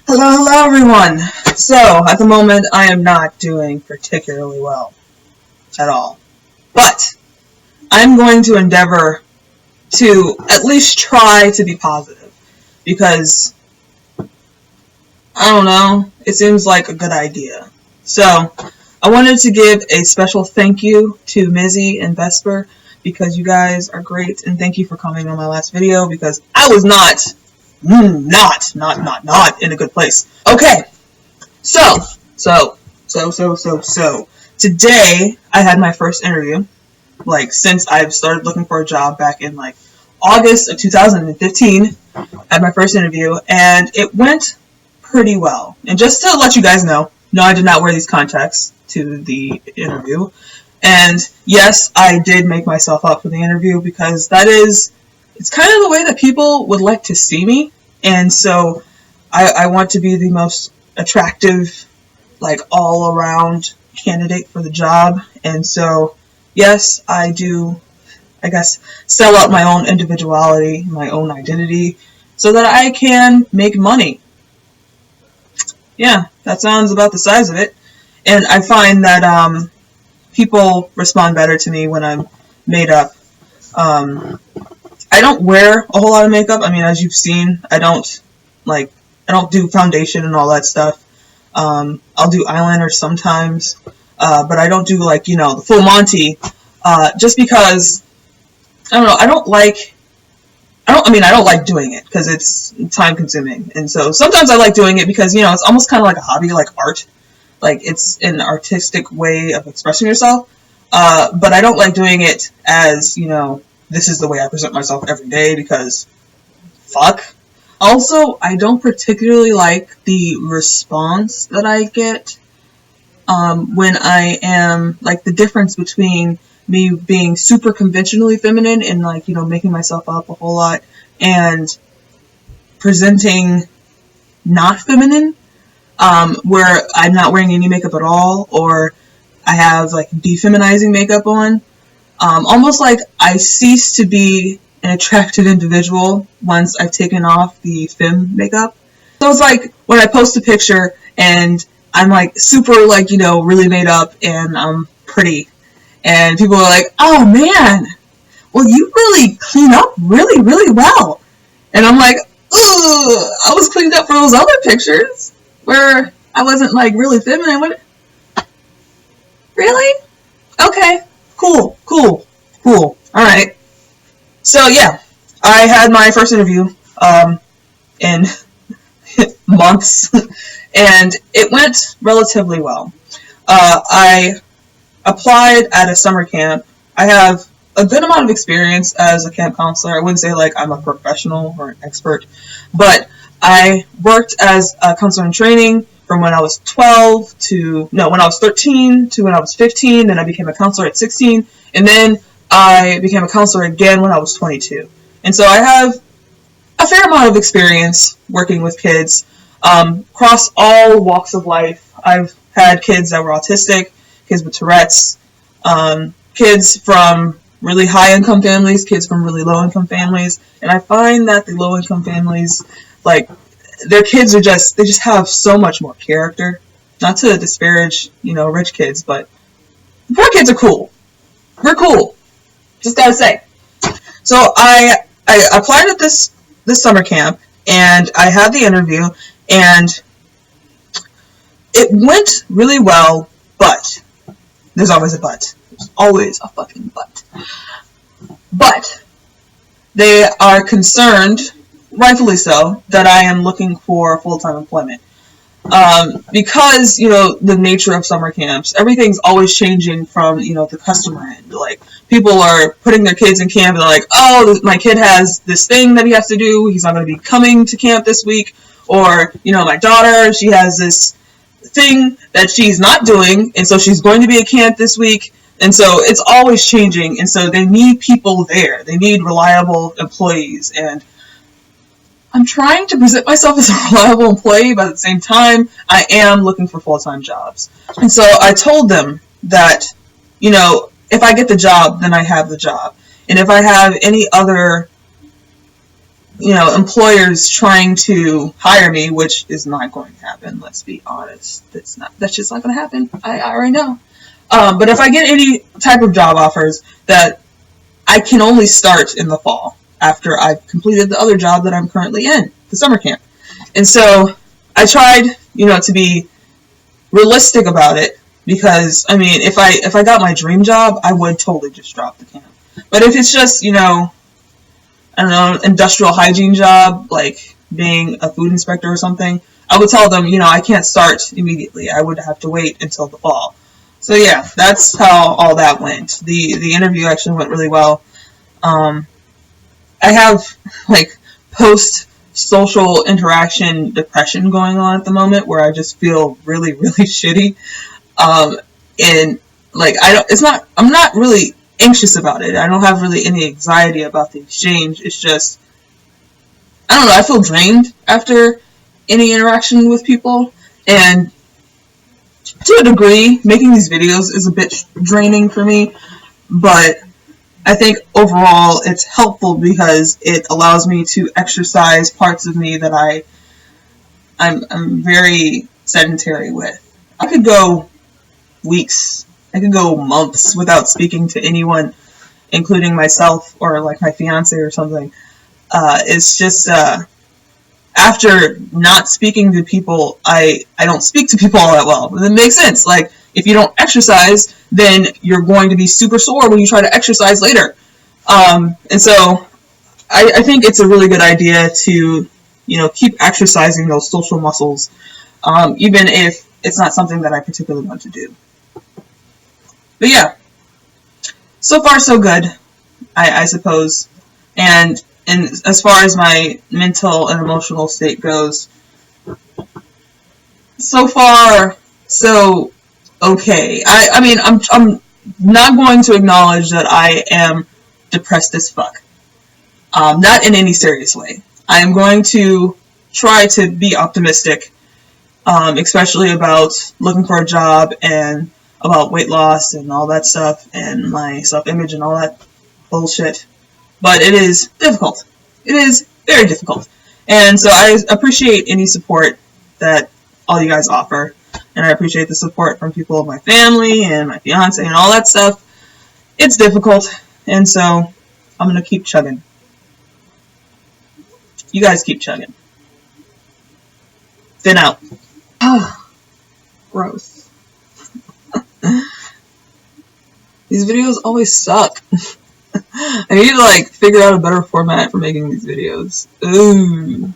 Hello everyone! So, at the moment, I am not doing particularly well at all. But, I'm going to endeavor to at least try to be positive. Because, I don't know, it seems like a good idea. So, I wanted to give a special thank you to Mizzy and Vesper because you guys are great, and thank you for coming on my last video because I was not in a good place. Okay, so, today I had my first interview, since I've started looking for a job back in, August of 2015, I had my first interview, and it went pretty well. And just to let you guys know, no, I did not wear these contacts to the interview, and yes, I did make myself up for the interview because it's kind of the way that people would like to see me, and so I want to be the most attractive, all-around candidate for the job, and so, yes, I do, I guess, sell out my own individuality, my own identity, so that I can make money. Yeah, that sounds about the size of it, and I find that, people respond better to me when I'm made up. I don't wear a whole lot of makeup. I mean, as you've seen, I don't do foundation and all that stuff. I'll do eyeliner sometimes, but I don't do the full Monty, just because, I don't know, I don't like doing it because it's time consuming. And so sometimes I like doing it because, it's almost kind of like a hobby, like art. It's an artistic way of expressing yourself. But I don't like doing it as, this is the way I present myself every day because fuck. Also, I don't particularly like the response that I get when I am, the difference between me being super conventionally feminine and, making myself up a whole lot and presenting not feminine, where I'm not wearing any makeup at all, or I have, defeminizing makeup on. Almost like I cease to be an attractive individual once I've taken off the femme makeup. So it's like when I post a picture and I'm super really made up and I'm pretty, and people are like, oh man, well you really clean up really, really well. And I'm like, ugh, I was cleaned up for those other pictures where I wasn't really feminine. What? Really? Okay, cool. Alright. So yeah, I had my first interview in months, and it went relatively well. I applied at a summer camp. I have a good amount of experience as a camp counselor. I wouldn't say I'm a professional or an expert, but I worked as a counselor in training from when I was 13 to when I was 15, then I became a counselor at 16, and then I became a counselor again when I was 22. And so I have a fair amount of experience working with kids across all walks of life. I've had kids that were autistic, kids with Tourette's, kids from really high-income families, kids from really low-income families, and I find that the low-income families, their kids they just have so much more character. Not to disparage, rich kids, but poor kids are cool. We're cool. Just gotta say. So I applied at this summer camp, and I had the interview, and it went really well, but there's always a but. There's always a fucking but. But they are concerned, rightfully so, that I am looking for full-time employment. Because, the nature of summer camps, everything's always changing from, the customer end. People are putting their kids in camp and they're like, oh, my kid has this thing that he has to do, he's not going to be coming to camp this week. Or, my daughter, she has this thing that she's not doing, and so she's going to be at camp this week. And so it's always changing, and so they need people there. They need reliable employees, and I'm trying to present myself as a reliable employee, but at the same time, I am looking for full-time jobs. And so I told them that, if I get the job, then I have the job. And if I have any other employers trying to hire me, which is not going to happen. Let's be honest. That's just not going to happen. I already know. But if I get any type of job offers that I can only start in the fall after I've completed the other job that I'm currently in, the summer camp. And so I tried, to be realistic about it, because if I got my dream job, I would totally just drop the camp. But if it's just, I don't know, industrial hygiene job, like being a food inspector or something, I would tell them, I can't start immediately. I would have to wait until the fall. So yeah, that's how all that went. The interview actually went really well. I have post-social interaction depression going on at the moment, where I just feel really, really shitty. And I'm not really anxious about it. I don't have really any anxiety about the exchange. It's just, I don't know, I feel drained after any interaction with people, and to a degree, making these videos is a bit draining for me, but I think overall it's helpful because it allows me to exercise parts of me that I'm very sedentary with. I could go weeks, I could go months without speaking to anyone, including myself or my fiance or something. It's just after not speaking to people, I don't speak to people all that well. It makes sense. If you don't exercise, then you're going to be super sore when you try to exercise later. And so I think it's a really good idea to, keep exercising those social muscles, even if it's not something that I particularly want to do. But yeah, so far so good, I suppose. And as far as my mental and emotional state goes, so far so okay. I'm not going to acknowledge that I am depressed as fuck. Not in any serious way. I am going to try to be optimistic, especially about looking for a job and about weight loss and all that stuff and my self-image and all that bullshit. But it is difficult. It is very difficult. And so I appreciate any support that all you guys offer. And I appreciate the support from people of my family and my fiance and all that stuff. It's difficult. And so I'm going to keep chugging. You guys keep chugging. Thin out. Gross. These videos always suck. I need to figure out a better format for making these videos. Ooh.